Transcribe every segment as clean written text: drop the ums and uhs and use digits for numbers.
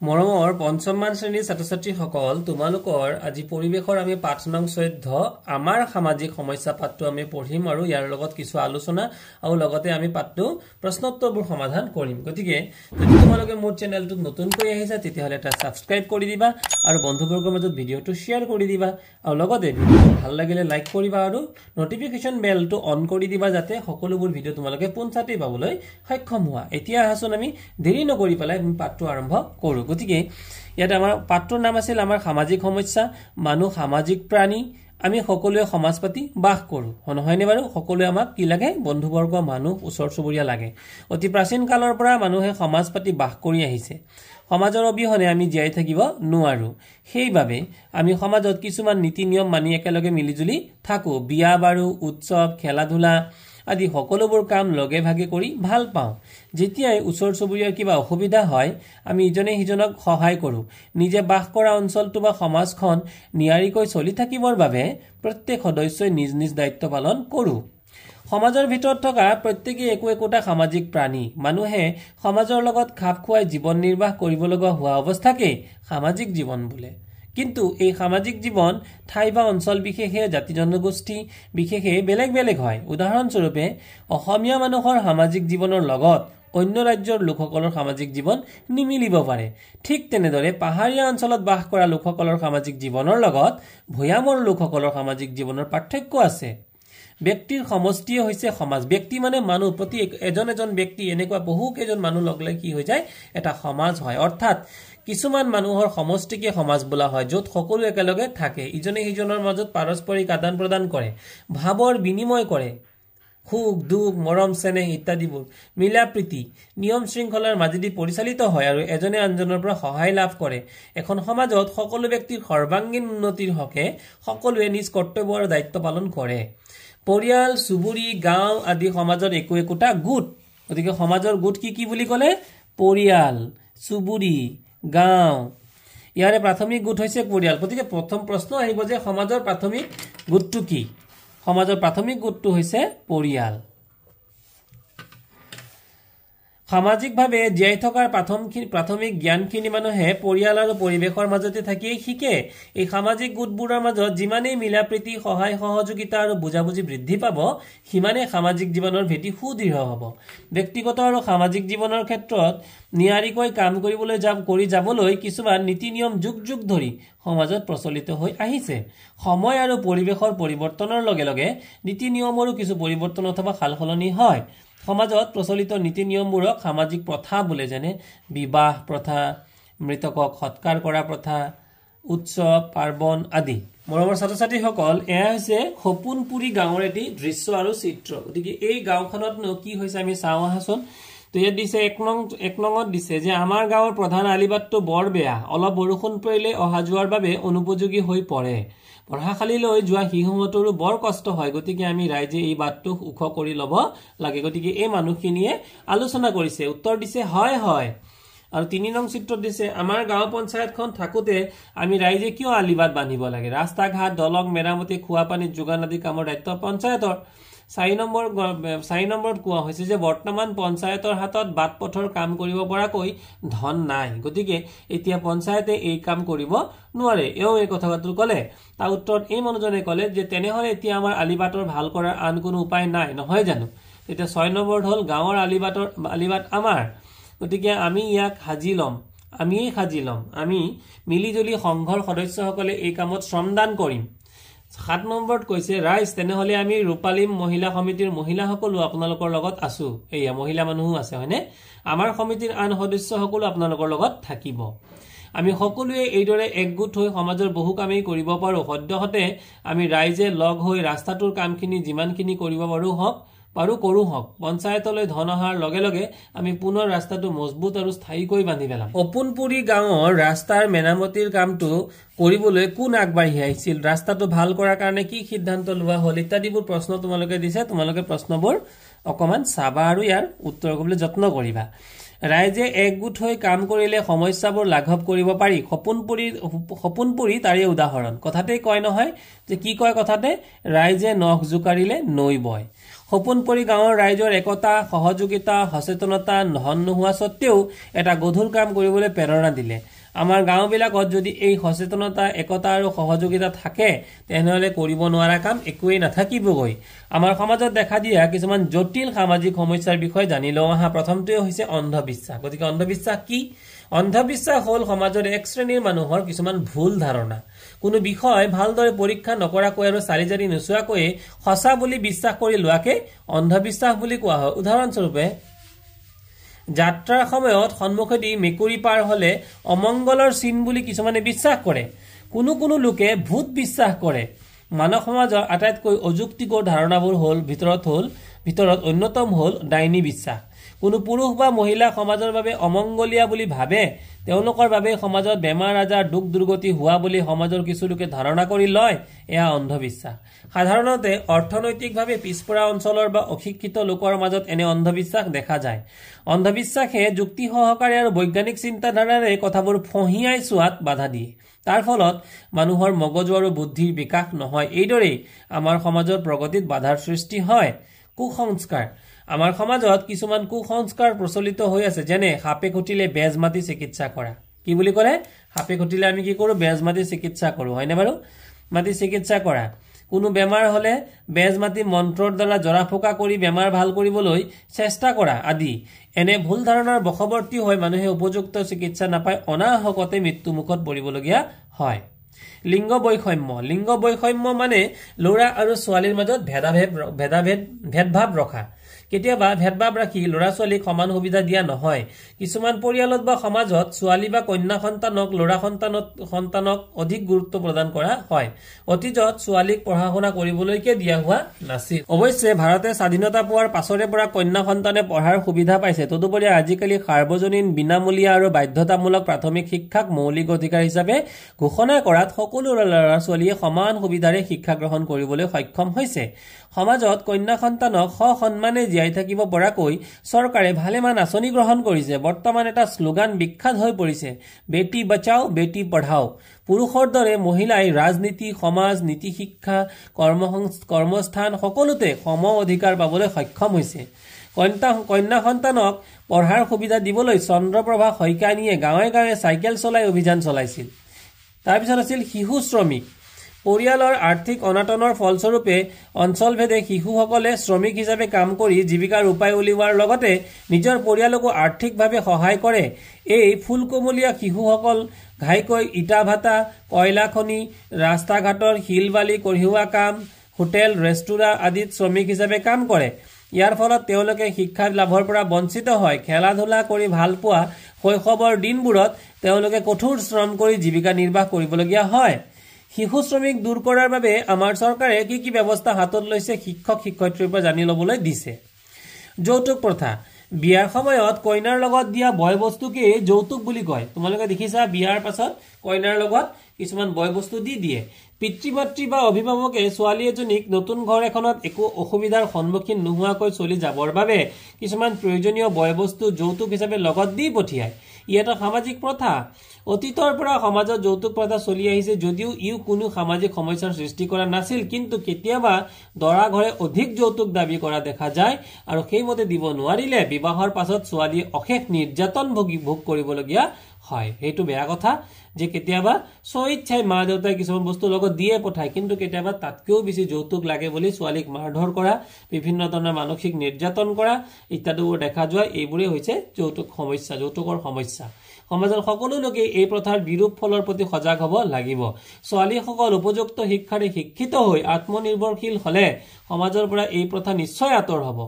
মৰমৰ পঞ্চমমান শ্ৰেণীৰ ছাত্ৰ-ছাত্ৰী সকল তোমালোকৰ আজি পৰিবেশৰ আমি পাঠ নং 14 আমাৰ সামাজিক সমস্যা পাঠটো আমি পঢ়িম আৰু ইয়াৰ লগত কিছু আলোচনা আৰু লগতে আমি পাঠটো প্ৰশ্নোত্তৰবোৰ সমাধান কৰিম গতিকে যদি তোমালোকে মোৰ চেনেলটো নতুনকৈ আহিছা তেতিয়াহলে এটা সাবস্ক্ৰাইব কৰি দিবা আৰু বন্ধুবৰ্গৰ মাজত ভিডিওটো শেয়াৰ কৰি দিবা আৰু লগতে ভিডিওটো ভাল লাগিলে লাইক কৰিবা আৰু নটিফিকেশন বেলটো অন কৰি দিবা যাতে সকলোবোৰ ভিডিও তোমালোকে পোনছাতেই পাবলৈ সক্ষম হোৱা এতিয়া আহাছোন আমি দেৰি নকৰি পেলাই আমি পাঠটো আৰম্ভ কৰো গতিকে ইয়াত আমাৰ পাঠটোৰ নাম আছিল আমাৰ সামাজিক সমস্যা মানুহ সামাজিক প্ৰাণী আমি সকলোৱে সমাজ পাতি বাস কৰো হয়নে বাৰু সকলোৱে আমাক কি লাগে বন্ধুবৰ্গ মানুহ ওচৰ চুবুৰীয়া লাগে অতি প্ৰাচীন কালৰ পৰা মানুহে সমাজ পাতি বাস কৰি আহিছে সমাজৰ অবিহনে আমি জীয়াই থাকিব নোৱাৰো সেইবাবে আমি সমাজত কিছুমান নীতি নিয়ম মানি একেলগে মিলিজুলি থাকো বিয়া বাৰু উৎসৱ খেলা ধুলা আদি সকলোবোৰ কাম লগে ভাগে কৰি ভাল পাওঁ যেতিয়াই ওচৰ চুবুৰীয়াৰ কিবা অসুবিধা হয় আমি ইজনে সিজনক সহায় কৰো নিজে বাস কৰা অঞ্চলটো বা সমাজখন নিয়াৰিকৈ চলি থাকিবৰ বাবে প্ৰত্যেক সদস্যই নিজ নিজ দায়িত্ব পালন কৰো সমাজৰ ভিতৰত থকা প্ৰত্যেকই একোটা সামাজিক প্ৰাণী মানুহে সমাজৰ লগত খাপ খুৱাই জীৱন নিৰ্বাহ কৰিবলগা হোৱা অৱস্থাকে সামাজিক জীৱন বোলে কিন্তু এই সামাজিক জীৱন ঠাই বা অঞ্চল বিশেষে জাতি জনগোষ্ঠী বিশেষে বেলেগ বেলেগ হয় উদাহৰণ স্বৰূপে অসমীয়া মানুহৰ সামাজিক জীৱনৰ লগত অন্য ৰাজ্যৰ লোকসকলৰ সামাজিক জীৱন নিমিলিব পাৰে ঠিক তেনেদৰে পাহাৰীয়া অঞ্চলত বাস কৰা লোকসকলৰ সামাজিক জীৱনৰ লগত ভৈয়ামৰ লোকসকলৰ সামাজিক জীৱনৰ পাৰ্থক্য আছে ব্যক্তিৰ সমষ্টিয়ে হৈছে সমাজ ব্যক্তি মানে মানুহ প্ৰতি এজন এজন ব্যক্তি এনেকুৱা বহু কেইজন মানুহ লগলে কি হৈ যায় এটা সমাজ হয় অৰ্থাৎ কিছুমান মানুহৰ সমষ্টিকে সমাজ বোলা হয় য'ত সকলো একেলগে থাকে ইজনে সিজনৰ মাজত পাৰস্পৰিক আদান প্ৰদান কৰে ভাৱৰ বিনিময় কৰে সুখ দুখ মৰম চেনেহ ইত্যাদিবোৰ মিলা প্ৰীতি নিয়ম শৃংখলাৰ মাজেদি পৰিচালিত হয় আৰু এজনে আনজনৰ পৰা সহায় লাভ কৰে এখন সমাজত সকলো ব্যক্তিৰ সৰ্বাংগীন উন্নতিৰ হকে সকলোৱে নিজ কৰ্তব্য আৰু দায়িত্ব পালন কৰে পৰিয়াল চুবুৰী গাঁও আদি সমাজৰ একোটা গোট গতিকে সমাজৰ গোট কি বুলি ক'লে পৰিয়াল চুবুৰী গাঁও ইয়াৰে প্ৰাথমিক গোট হৈছে পৰিয়াল গতিকে প্ৰথম প্ৰশ্ন আহিব যে সমাজৰ প্ৰাথমিক গোটটো কি সমাজৰ প্ৰাথমিক গোটটো হৈছে পৰিয়াল সামাজিকভাৱে জীয়াই থকাৰ প্ৰাথমিক জ্ঞানখিনি মানুহে পৰিয়াল আৰু পৰিৱেশৰ মাজতে থাকিয়েই শিকে এই সামাজিক গোটবোৰৰ মাজত যিমানেই মিলা প্ৰীতি সহায় সহযোগিতা আৰু বুজাবুজি বৃদ্ধি পাব সিমানে সামাজিক জীৱনৰ ভেটি সুদৃঢ় হ'ব ব্যক্তিগত আৰু সামাজিক জীৱনৰ ক্ষেত্ৰত নিয়াৰিকৈ কাম কৰি যাবলৈ কিছুমান নীতি নিয়ম যুগ যুগ ধৰি সমাজত প্ৰচলিত হৈ আহিছে সময় আৰু পৰিৱেশৰ পৰিৱৰ্তনৰ লগে লগে নীতি নিয়মৰো কিছু পৰিৱৰ্তন অথবা সালসলনি হয় সমাজত প্ৰচলিত নীতি নিয়মবোৰক সামাজিক প্ৰথা বোলে যেনে বিবাহ প্ৰথা মৃতকক সৎকাৰ কৰা প্ৰথা উৎসৱ পাৰ্বণ আদি মৰমৰ ছাত্ৰ-ছাত্ৰীসকল এয়া হৈছে সপোনপুৰী গাঁৱৰ এটি দৃশ্য আৰু চিত্ৰ গতিকে এই গাঁওখনতনো কি হৈছে আমি চাওঁ আহাচোন তো ইয়াত দিছে এক নঙত দিছে যে আমাৰ গাঁৱৰ প্ৰধান আলিবাটটো বৰ বেয়া অলপ বৰষুণ পৰিলে অহা যোৱাৰ বাবে অনুপযোগী হৈ পৰে পঢ়াশালীলৈ যোৱা শিশুহঁতৰো বৰ কষ্ট হয় গতিকে আমি ৰাইজে এই বাটটো ওখ কৰি ল'ব লাগে গতিকে এই মানুহখিনিয়ে আলোচনা কৰিছে উত্তৰ দিছে হয় হয় আৰু 3 নং চিত্ৰত দিছে আমাৰ গাঁও পঞ্চায়তখন থাকোতে আমি ৰাইজে কিয় আলিবাট বান্ধিব লাগে ৰাস্তা ঘাট দলং মেৰামতি খোৱা পানী যোগান আদি কামৰ দায়িত্ব পঞ্চায়তৰ 4 নম্বৰত কোৱা হৈছে যে বৰ্তমান পঞ্চায়তৰ হাতত বাট পথৰ কাম কৰিব পৰাকৈ ধন নাই গতিকে এতিয়া পঞ্চায়তে এই কাম কৰিব নোৱাৰে এও এই কথাটো ক'লে তাৰ উত্তৰত এই মানুহজনে ক'লে যে তেনেহলে এতিয়া আমাৰ আলিবাটৰ ভাল কৰাৰ আন কোনো উপায় নাই নহয় জানো এতিয়া 6 নম্বৰত হ'ল গাঁৱৰ আলিবাট আমাৰ গতিকে আমি ইয়াক সাজি ল'ম আমি মিলিজুলি সংঘৰ সদস্যসকলে এই কামত শ্ৰমদান কৰিম 7 নম্বৰত কৈছে ৰাইজ তেনেহলে আমি ৰূপালীম মহিলা সমিতিৰ মহিলাসকলো আপোনালোকৰ লগত আছো এয়া মহিলা মানুহো আছে হয়নে আমাৰ সমিতিৰ আন সদস্যসকলো আপোনালোকৰ লগত থাকিব আমি সকলোৱে এইদৰে একগোট হৈ সমাজৰ বহু কামেই কৰিব পাৰো সদ্যহতে আমি ৰাইজে লগ হৈ ৰাস্তাটোৰ কামখিনি যিমানখিনি কৰিব কৰো হক পঞ্চায়তলৈ ধন অহাৰ লগে লগে আমি পুনৰ ৰাস্তাটো মজবুত আৰু স্থায়ীকৈ বান্ধি পেলাম অপুনপুৰী গাঁৱৰ ৰাস্তাৰ মেৰামতিৰ কামটো কৰিবলৈ কোন আগবাঢ়ি আহিছিল ৰাস্তাটো ভাল কৰাৰ কাৰণে কি সিদ্ধান্ত লোৱা হ'ল ইত্যাদিবোৰ প্ৰশ্ন তোমালোকে দিছে তোমালোকে প্ৰশ্নবোৰ অকমান চাবা আৰু ইয়াৰ উত্তৰ কৰিবলৈ যত্ন কৰিবা ৰাইজে একগোট হৈ কাম কৰিলে সমস্যাবোৰ লাঘৱ কৰিব পাৰি সপোন পুৰি তাৰে উদাহৰণ কথাতেই কয় নহয় যে কি কয় কথাতে ৰাইজে নখ জোকাৰিলে নৈ বয় সপোন পুৰি গাঁৱৰ ৰাইজৰ একতা সহযোগিতা সচেতনতা নহন নোহোৱা সত্ত্বেও এটা গধুৰ কাম কৰিবলৈ প্ৰেৰণা দিলে আমাৰ গাঁওবিলাকত যদি এই সচেতনতা একতা আৰু সহযোগিতা থাকে তেনেহলে কৰিব নোৱাৰা কাম একোৱেই নাথাকিবগৈ আমাৰ সমাজত দেখা দিয়া কিছুমান জটিল সামাজিক সমস্যাৰ বিষয়ে জানি লওঁ আহা প্ৰথমটোৱে হৈছে অন্ধবিশ্বাস গতিকে অন্ধবিশ্বাস কি অন্ধবিশ্বাস হল সমাজৰ এক শ্ৰেণীৰ মানুহৰ কিছুমান ভুল ধাৰণা কোনো বিষয় ভালদৰে পৰীক্ষা নকৰাকৈ আৰু চাৰিজাৰি নোচোৱাকৈ সঁচা বুলি বিশ্বাস কৰি লোৱাকে অন্ধবিশ্বাস বুলি কোৱা হয় উদাহৰণস্বৰূপে যাত্ৰাৰ সময়ত সন্মুখেদি মেকুৰী পাৰ হলে অমংগলৰ চিন বুলি কিছুমানে বিশ্বাস কৰে কোনো লোকে ভূত বিশ্বাস কৰে মানৱ সমাজৰ আটাইতকৈ অযুক্তিকৰ ধাৰণাবোৰ হল ভিতৰত অন্যতম হল ডাইনী বিশ্বাস কোনো পুৰুষ বা মহিলা সমাজৰ বাবে অমংগলীয়া বুলি ভাবে তেওঁলোকৰ বাবে সমাজত বেমাৰ আজাৰ দুখ দুৰ্গতি হোৱা বুলি সমাজৰ কিছু লোকে ধাৰণা কৰি লয় এয়া অন্ধবিশ্বাস সাধাৰণতে অৰ্থনৈতিকভাৱে পিছপৰা অঞ্চলৰ বা অশিক্ষিত লোকৰ মাজত এনে অন্ধবিশ্বাস দেখা যায় অন্ধবিশ্বাসে যুক্তি সহকাৰে আৰু বৈজ্ঞানিক চিন্তাধাৰাৰে কথাবোৰ ফহিয়াই চোৱাত বাধা দিয়ে তাৰ ফলত মানুহৰ মগজু আৰু বুদ্ধিৰ বিকাশ নহয় এইদৰে আমাৰ সমাজৰ প্ৰগতিত বাধাৰ সৃষ্টি হয় কুসংস্কাৰ আমাৰ সমাজত কিছুমান কুসংস্কাৰ প্ৰচলিত হৈ আছে যেনে হাপে খুটিলে বেজ মাটি চিকিৎসা কৰা কি বুলি ক'লে হাপে খুটিলে আমি কি কৰো বেজ মাটি চিকিৎসা কৰো হয়নে বাৰু মাটি চিকিৎসা কৰা কোনো বেমাৰ হলে বেজ মাটি মন্ত্ৰৰ দ্বাৰা জৰা ফুকা কৰি বেমাৰ ভাল কৰিবলৈ চেষ্টা কৰা আদি এনে ভুল ধাৰণাৰ বশৱৰ্তী হৈ মানুহে উপযুক্ত চিকিৎসা নাপায় অনাহকতে মৃত্যুমুখত পৰিবলগীয়া হয় লিংগ বৈষম্য মানে ল'ৰা আৰু ছোৱালীৰ মাজত ভেদভাৱ ৰখা কেতিয়াবা ভেদভাৱ ৰাখি ল'ৰা ছোৱালীক সমান সুবিধা দিয়া নহয় কিছুমান পৰিয়ালত বা সমাজত ছোৱালী বা কন্যা সন্তানক ল'ৰা সন্তানক অধিক গুৰুত্ব প্ৰদান কৰা হয় অতীজত ছোৱালীক পঢ়া শুনা কৰিবলৈকে দিয়া হোৱা নাছিল অৱশ্যে ভাৰতে স্বাধীনতা পোৱাৰ পাছৰে পৰা কন্যা সন্তানে পঢ়াৰ সুবিধা পাইছে তদুপৰি আজিকালি সাৰ্বজনীন বিনামূলীয়া আৰু বাধ্যতামূলক প্ৰাথমিক শিক্ষাক মৌলিক অধিকাৰ হিচাপে ঘোষণা কৰাত সকলো ল'ৰা ছোৱালীয়ে সমান সুবিধাৰে শিক্ষা গ্ৰহণ কৰিবলৈ সক্ষম হৈছে সমাজত কন্যা সন্তানক সন্মানে জীয়াই থাকিব পৰাকৈ চৰকাৰে ভালেমান আঁচনি গ্ৰহণ কৰিছে বৰ্তমান এটা শ্লোগান বিখ্যাত হৈ পৰিছে বেটি বচাও বেটি পঢ়াও পুৰুষৰ দৰে মহিলাই ৰাজনীতি সমাজ নীতি শিক্ষা কৰ্মস্থান সকলোতে সম অধিকাৰ পাবলৈ সক্ষম হৈছে কন্যা সন্তানক পঢ়াৰ সুবিধা দিবলৈ চন্দ্ৰপ্ৰভা শইকীয়ানীয়ে গাঁৱে গাঁৱে চাইকেল চলাই অভিযান চলাইছিল তাৰপিছত আছিল শিশু শ্ৰমিক পৰিয়ালৰ আৰ্থিক অনাটনৰ ফলস্বৰূপে অঞ্চলভেদে শিশুসকলে শ্ৰমিক হিচাপে কাম কৰি জীৱিকাৰ উপায় উলিওৱাৰ লগতে নিজৰ পৰিয়ালকো আৰ্থিকভাৱে সহায় কৰে এই ফুলকমলীয়া শিশুসকল ঘাইকৈ ইটা ভাটা কয়লা খনি ৰাস্তা ঘাটৰ শিল বালি কঢ়িওৱা কাম হোটেল ৰেষ্টুৰা আদিত শ্ৰমিক হিচাপে কাম কৰে ইয়াৰ ফলত তেওঁলোকে শিক্ষা লাভৰ পৰা বঞ্চিত হয় খেলা ধূলা কৰি ভাল পোৱা শৈশৱৰ দিনবোৰত তেওঁলোকে কঠোৰ শ্ৰম কৰি জীৱিকা নিৰ্বাহ কৰিবলগীয়া হয় শিশু শ্ৰমিক দূৰ কৰাৰ বাবে আমাৰ চৰকাৰে কি ব্যৱস্থা হাতত লৈছে শিক্ষক শিক্ষয়িত্ৰীৰ পৰা জানি ল'বলৈ দিছে যৌতুক প্ৰথা বিয়াৰ সময়ত কইনাৰ লগত দিয়া বয় বস্তুকে যৌতুক বুলি কয় তোমালোকে দেখিছা বিয়াৰ পাছত কইনাৰ লগত কিছুমান বয় বস্তু দিয়ে পিতৃ মাতৃ বা অভিভাৱকে ছোৱালী এজনীক নতুন ঘৰ এখনত একো অসুবিধাৰ সন্মুখীন নোহোৱাকৈ চলি যাবৰ বাবে কিছুমান প্ৰয়োজনীয় বয় বস্তু যৌতুক হিচাপে লগত দি পঠিয়ায় ই এটা সামাজিক প্ৰথা অতীতৰ পৰা সমাজত যৌতুক প্ৰথা চলি আহিছে যদিও ইও কোনো সামাজিক সমস্যাৰ সৃষ্টি কৰা নাছিল কিন্তু কেতিয়াবা দৰা ঘৰে অধিক যৌতুক দাবী কৰা দেখা যায় আৰু সেইমতে দিব নোৱাৰিলে বিবাহৰ পাছত ছোৱালীয়ে অশেষ নিৰ্যাতন ভোগ কৰিবলগীয়া হয় সেইটো বেয়া কথা যে কেতিয়াবা স্বইচ্ছাই মা দেউতাই কিছুমান বস্তু লগত দিয়ে পঠায় কিন্তু কেতিয়াবা তাতকৈও বেছি যৌতুক লাগে বুলি ছোৱালীক মাৰধৰ কৰা বিভিন্ন ধৰণৰ মানসিক নিৰ্যাতন কৰা ইত্যাদিবোৰ দেখা যায় এইবোৰে হৈছে যৌতুকৰ সমস্যা সমাজৰ সকলো লোকে এই প্ৰথাৰ বিৰূপ ফলৰ প্ৰতি সজাগ হ'ব লাগিব ছোৱালীসকল উপযুক্ত শিক্ষাৰে শিক্ষিত হৈ আত্মনিৰ্ভৰশীল হলে সমাজৰ পৰা এই প্ৰথা নিশ্চয় আঁতৰ হ'ব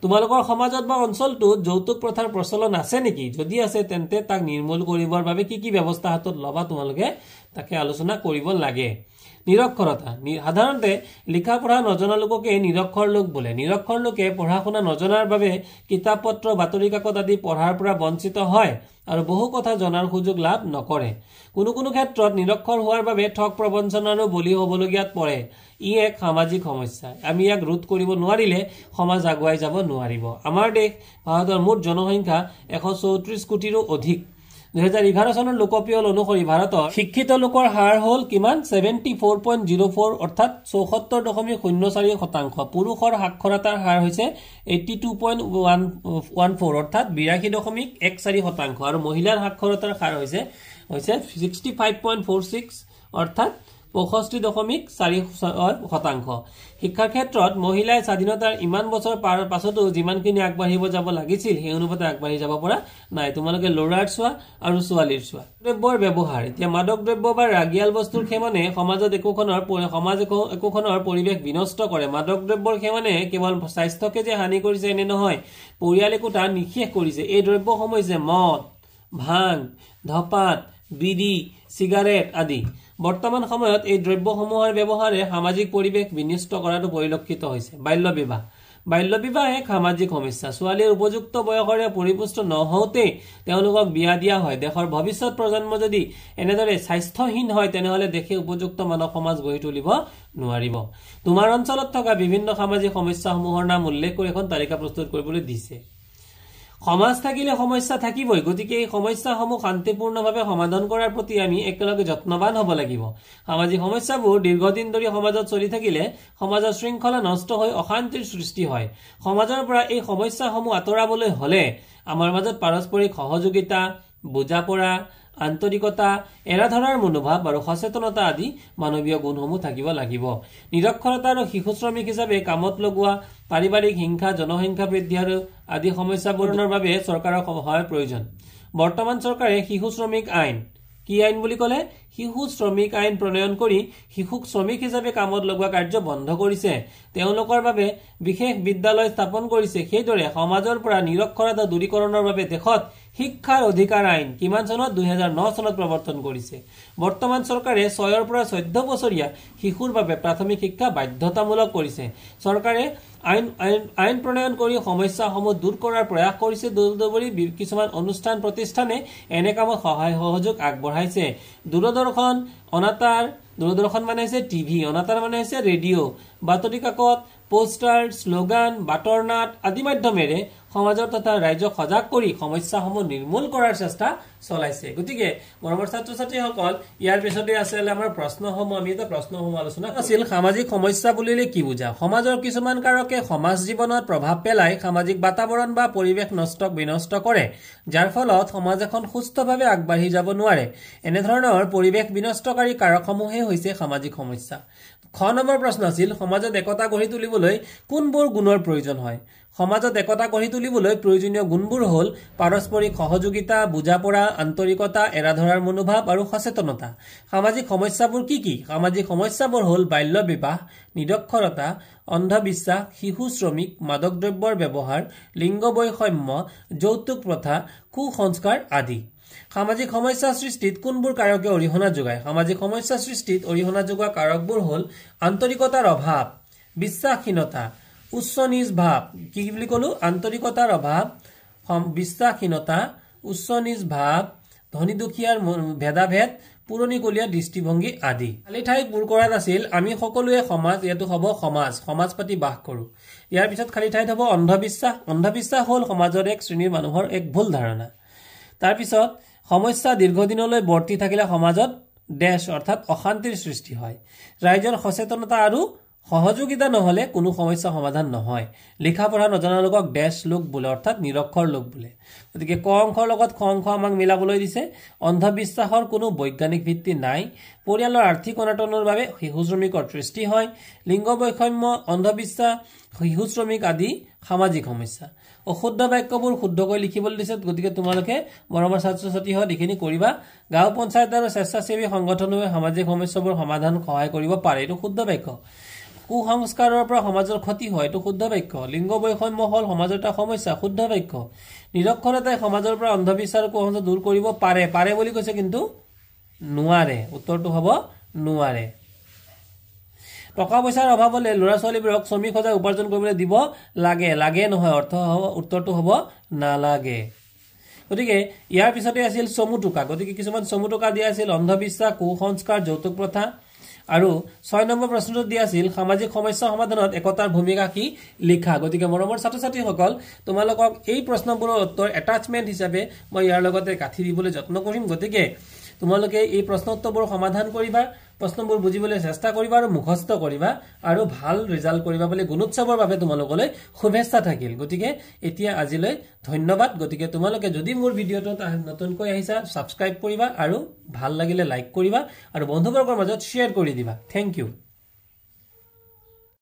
তোমালোকৰ সমাজত বা অঞ্চলটোত যৌতুক প্ৰথাৰ প্ৰচলন আছে নেকি যদি আছে তেন্তে তাক নিৰ্মূল কৰিবৰ বাবে কি ব্যৱস্থা হাতত লবা তোমালোকে তাকে আলোচনা কৰিব লাগে নিৰক্ষৰতা সাধাৰণতে লিখা পঢ়া নজনা লোককে নিৰক্ষৰ লোক বোলে নিৰক্ষৰ লোকে পঢ়া শুনা নজনাৰ বাবে কিতাপ পত্ৰ বাতৰি কাকত আদি পঢ়াৰ পৰা বঞ্চিত হয় আৰু বহু কথা জনাৰ সুযোগ লাভ নকৰে কোনো কোনো ক্ষেত্ৰত নিৰক্ষৰ হোৱাৰ বাবে ঠগ প্ৰবঞ্চনাৰো বলি হ'বলগীয়াত পৰে ই এক সামাজিক সমস্যা আমি ইয়াক ৰোধ কৰিব নোৱাৰিলে সমাজ আগুৱাই যাব নোৱাৰিব আমাৰ দেশ ভাৰতৰ মুঠ জনসংখ্যা 134 কোটিৰো অধিক 2011 চনৰ লোকপিয়ল অনুসৰি ভাৰতৰ শিক্ষিত লোকৰ হাৰ হল কিমান 74.04 অৰ্থাৎ 74.04% পুৰুষৰ সাক্ষৰতাৰ হাৰ হৈছে 82.14 অৰ্থাৎ 82.14% আৰু মহিলাৰ সাক্ষৰতাৰ হাৰ হৈছে 65.46 অৰ্থাৎ 65.4% শিক্ষাৰ ক্ষেত্ৰত মহিলাই স্বাধীনতাৰ ইমান বছৰ পাছতো যিমানখিনি আগবাঢ়িব যাব লাগিছিল সেই অনুপাতে আগবাঢ়ি যাব পৰা নাই তোমালোকে ল'ৰাৰ চোৱা আৰু ছোৱালীৰ চোৱা দ্ৰব্যৰ ব্যৱহাৰ এতিয়া মাদক দ্ৰব্য বা ৰাগিয়াল বস্তুৰ সেৱনে সমাজত একোখনৰ পৰিৱেশ বিনষ্ট কৰে মাদক দ্ৰব্যৰ সেৱনে কেৱল স্বাস্থ্যকে যে হানি কৰিছে এনে নহয় পৰিয়াল একোটা নিঃশেষ কৰিছে এই দ্ৰব্যসমূহ হৈছে মদ ভাং ধপাত বিড়ি সিগাৰেট আদি বৰ্তমান সময়ত এই দ্ৰব্যসমূহৰ ব্যৱহাৰে সামাজিক পৰিৱেশ বিনষ্ট কৰাটো পৰিলক্ষিত হৈছে বাল্য বিবাহ এক সামাজিক সমস্যা ছোৱালীৰ উপযুক্ত বয়সৰে পৰিপুষ্ট নহওঁতে তেওঁলোকক বিয়া দিয়া হয় দেশৰ ভৱিষ্যত প্ৰজন্ম যদি এনেদৰে স্বাস্থ্যহীন হয় তেনেহলে দেশে উপযুক্ত মানৱ সমাজ গঢ়ি তুলিব নোৱাৰিব তোমাৰ অঞ্চলত থকা বিভিন্ন সামাজিক সমস্যাসমূহৰ নাম উল্লেখ কৰি এখন তালিকা প্ৰস্তুত কৰিবলৈ দিছে সমাজ থাকিলে সমস্যা থাকিবই গতিকে এই সমস্যাসমূহ শান্তিপূৰ্ণভাৱে সমাধান কৰাৰ প্ৰতি আমি একেলগে যত্নবান হ'ব লাগিব সামাজিক সমস্যাবোৰ দীৰ্ঘদিন ধৰি সমাজত চলি থাকিলে সমাজৰ শৃংখলা নষ্ট হৈ অশান্তিৰ সৃষ্টি হয় সমাজৰ পৰা এই সমস্যাসমূহ আঁতৰাবলৈ হলে আমাৰ মাজত পাৰস্পৰিক সহযোগিতা বুজাপৰা আন্তৰিকতা এৰা ধৰাৰ মনোভাৱ আৰু সচেতনতা আদি মানৱীয় গুণসমূহ থাকিব লাগিব নিৰক্ষৰতা আৰু শিশু শ্ৰমিক হিচাপে কামত লগোৱা পাৰিবাৰিক হিংসা জনসংখ্যা বৃদ্ধি আৰু আদি সমস্যাবোৰৰ বাবে চৰকাৰৰ সহায়ৰ প্ৰয়োজন বৰ্তমান চৰকাৰে শিশু শ্ৰমিক আইন কি আইন বুলি ক'লে শিশু শ্ৰমিক আইন প্ৰণয়ন কৰি শিশুক শ্ৰমিক হিচাপে কামত লগোৱা কাৰ্য বন্ধ কৰিছে তেওঁলোকৰ বাবে বিশেষ বিদ্যালয় স্থাপন কৰিছে সেইদৰে সমাজৰ পৰা নিৰক্ষৰতা দূৰীকৰণৰ বাবে দেশত শিক্ষাৰ অধিকাৰ আইন কিমান চনত 2009 চনত প্ৰৱৰ্তন কৰিছে বৰ্তমান চৰকাৰে 6 পৰা 14 বছৰীয়া শিশুৰ বাবে প্ৰাথমিক শিক্ষা বাধ্যতামূলক কৰিছে চৰকাৰে আইন প্ৰণয়ন কৰি সমস্যাসমূহ দূৰ কৰাৰ প্ৰয়াস কৰিছে তদুপৰি কিছুমান অনুষ্ঠান প্ৰতিষ্ঠানে এনে কামত সহায় সহযোগ আগবঢ়াইছে দূৰদৰ্শন অনাতাৰ দূৰদৰ্শন মানে হৈছে টিভি অনাতাৰ মানে হৈছে ৰেডিঅ' বাতৰি কাকত পোষ্টাৰ শ্লোগান বাতৰ নাট আদি মাধ্যমেৰে সমাজৰ তথা ৰাজ্যক সজাগ কৰি সমস্যাসমূহ নিৰ্মূল কৰাৰ চেষ্টা চলাইছে গতিকে মৰমৰ ছাত্ৰ ছাত্ৰীসকল ইয়াৰ পিছতে আছে আমাৰ প্ৰশ্নসমূহ আমি এটা প্ৰশ্নসমূহ আলোচনা আছিল সামাজিক সমস্যা বুলিলে কি বুজা সমাজৰ কিছুমান কাৰকে সমাজ জীৱনত প্ৰভাৱ পেলাই সামাজিক বাতাবৰণ বা পৰিৱেশ বিনষ্ট কৰে যাৰ ফলত সমাজ এখন সুস্থভাৱে আগবাঢ়ি যাব নোৱাৰে এনে ধৰণৰ পৰিৱেশ বিনষ্টকাৰী কাৰকসমূহে হৈছে সামাজিক সমস্যা খ নম্বৰ প্ৰশ্ন আছিল সমাজত একতা গঢ়ি তুলিবলৈ কোনবোৰ গুণৰ প্ৰয়োজন হয় সমাজত একতা গঢ়ি তুলিবলৈ প্ৰয়োজনীয় গুণবোৰ হ'ল পাৰস্পৰিক সহযোগিতা বুজাপৰা আন্তৰিকতা এৰা ধৰাৰ মনোভাৱ আৰু সচেতনতা সামাজিক সমস্যাবোৰ কি সামাজিক সমস্যাবোৰ হ'ল বাল্য বিবাহ নিৰক্ষৰতা অন্ধবিশ্বাস শিশু শ্ৰমিক মাদক দ্ৰব্যৰ ব্যৱহাৰ লিংগ বৈষম্য যৌতুক প্ৰথা কুসংস্কাৰ আদি সামাজিক সমস্যা সৃষ্টিত কোনবোৰ কাৰকে অৰিহণা যোগায় সামাজিক সমস্যা সৃষ্টিত অৰিহণা যোগোৱা কাৰকবোৰ হ'ল আন্তৰিকতাৰ অভাৱ বিশ্বাসহীনতা উচ্চ নিজ ভাৱ কি বুলি কলো আন্তৰিকতাৰ অভাৱ বিশ্বাসহীনতা উচ্চ নিজ ভাৱ ধনী দুখীয়াৰ ভেদাভেদ পুৰণিকলীয়া দৃষ্টিভংগী আদি খালি ঠাই পূৰ কৰাত আছিল আমি সকলোৱে সমাজ ইয়াতো হ'ব সমাজ পাতি বাস কৰো ইয়াৰ পিছত খালি ঠাইত হ'ব অন্ধবিশ্বাস হ'ল সমাজৰ এক শ্ৰেণীৰ মানুহৰ এক ভুল ধাৰণা তাৰ পিছত সমস্যা দীৰ্ঘদিনলৈ বৰ্তি থাকিলে সমাজত দেশ অৰ্থাৎ অশান্তিৰ সৃষ্টি হয় ৰাইজৰ সচেতনতা আৰু সহযোগিতা নহলে কোনো সমস্যা সমাধান নহয় লিখা পঢ়া নজনা লোকক দেশ লোক বোলে অৰ্থাৎ নিৰক্ষৰ লোক বোলে গতিকে ক অংশৰ লগত খ অংশ আমাক মিলাবলৈ দিছে অন্ধবিশ্বাসৰ কোনো বৈজ্ঞানিক ভিত্তি নাই পৰিয়ালৰ আৰ্থিক অনাটনৰ বাবে শিশু শ্ৰমিকৰ সৃষ্টি হয় লিংগ বৈষম্য অন্ধবিশ্বাস শিশু শ্ৰমিক আদি সামাজিক সমস্যা অশুদ্ধ বাক্যবোৰ শুদ্ধকৈ লিখিবলৈ দিছে গতিকে তোমালোকে মৰমৰ ছাত্ৰ ছাত্ৰীহঁত এইখিনি কৰিবা গাঁও পঞ্চায়ত আৰু স্বেচ্ছাসেৱী সংগঠনে সামাজিক সমস্যাবোৰ সমাধান সহায় কৰিব পাৰে এইটো শুদ্ধ বাক্য কুসংস্কাৰৰ পৰা সমাজৰ ক্ষতি হয় এইটো শুদ্ধ বাক্য লিংগ বৈষম্য হ'ল সমাজৰ এটা সমস্যা শুদ্ধ বাক্য নিৰক্ষৰতাই সমাজৰ পৰা অন্ধবিশ্বাস কুসংস্কাৰ দূৰ কৰিব পাৰে বুলি কৈছে কিন্তু নোৱাৰে উত্তৰটো হ'ব নোৱাৰে টকা পইচাৰ অভাৱ হলে ল'ৰা ছোৱালীবোৰক শ্ৰমিক সজাই উপাৰ্জন কৰিবলৈ দিব লাগে লাগে নহয় অৰ্থ হ'ব উত্তৰটো হ'ব নালাগে গতিকে ইয়াৰ পিছতে আছিল চমুটুকা গতিকে কিছুমান চমুটুকা দিয়া আছিল অন্ধবিশ্বাস কুসংস্কাৰ যৌতুক প্ৰথা আৰু 6 নম্বৰ প্ৰশ্নটো দিয়া আছিল সামাজিক সমস্যা সমাধানত একতাৰ ভূমিকা কি লিখা গতিকে মৰমৰ ছাত্ৰ ছাত্ৰীসকল তোমালোকক এই প্ৰশ্নবোৰৰ উত্তৰ এটাচমেন্ট হিচাপে মই ইয়াৰ লগতে কাঠি দিবলৈ যত্ন কৰিম গতিকে তোমালোকে এই প্ৰশ্ন উত্তৰবোৰ সমাধান কৰিবা প্ৰশ্নবোৰ বুজিবলৈ চেষ্টা কৰিবা আৰু মুখস্থ কৰিবা আৰু ভাল ৰিজাল্ট কৰিবা বুলি গুণোৎসৱৰ বাবে তোমালোকলৈ শুভেচ্ছা থাকিল গতিকে এতিয়া আজিলৈ ধন্যবাদ গতিকে তোমালোকে যদি মোৰ ভিডিঅটো নতুনকৈ আহিছা সাবস্ক্ৰাইব কৰিবা আৰু ভাল লাগিলে লাইক কৰিবা আৰু বন্ধুবৰ্গৰ মাজত শ্বেয়াৰ কৰি দিবা থ্যাংক ইউ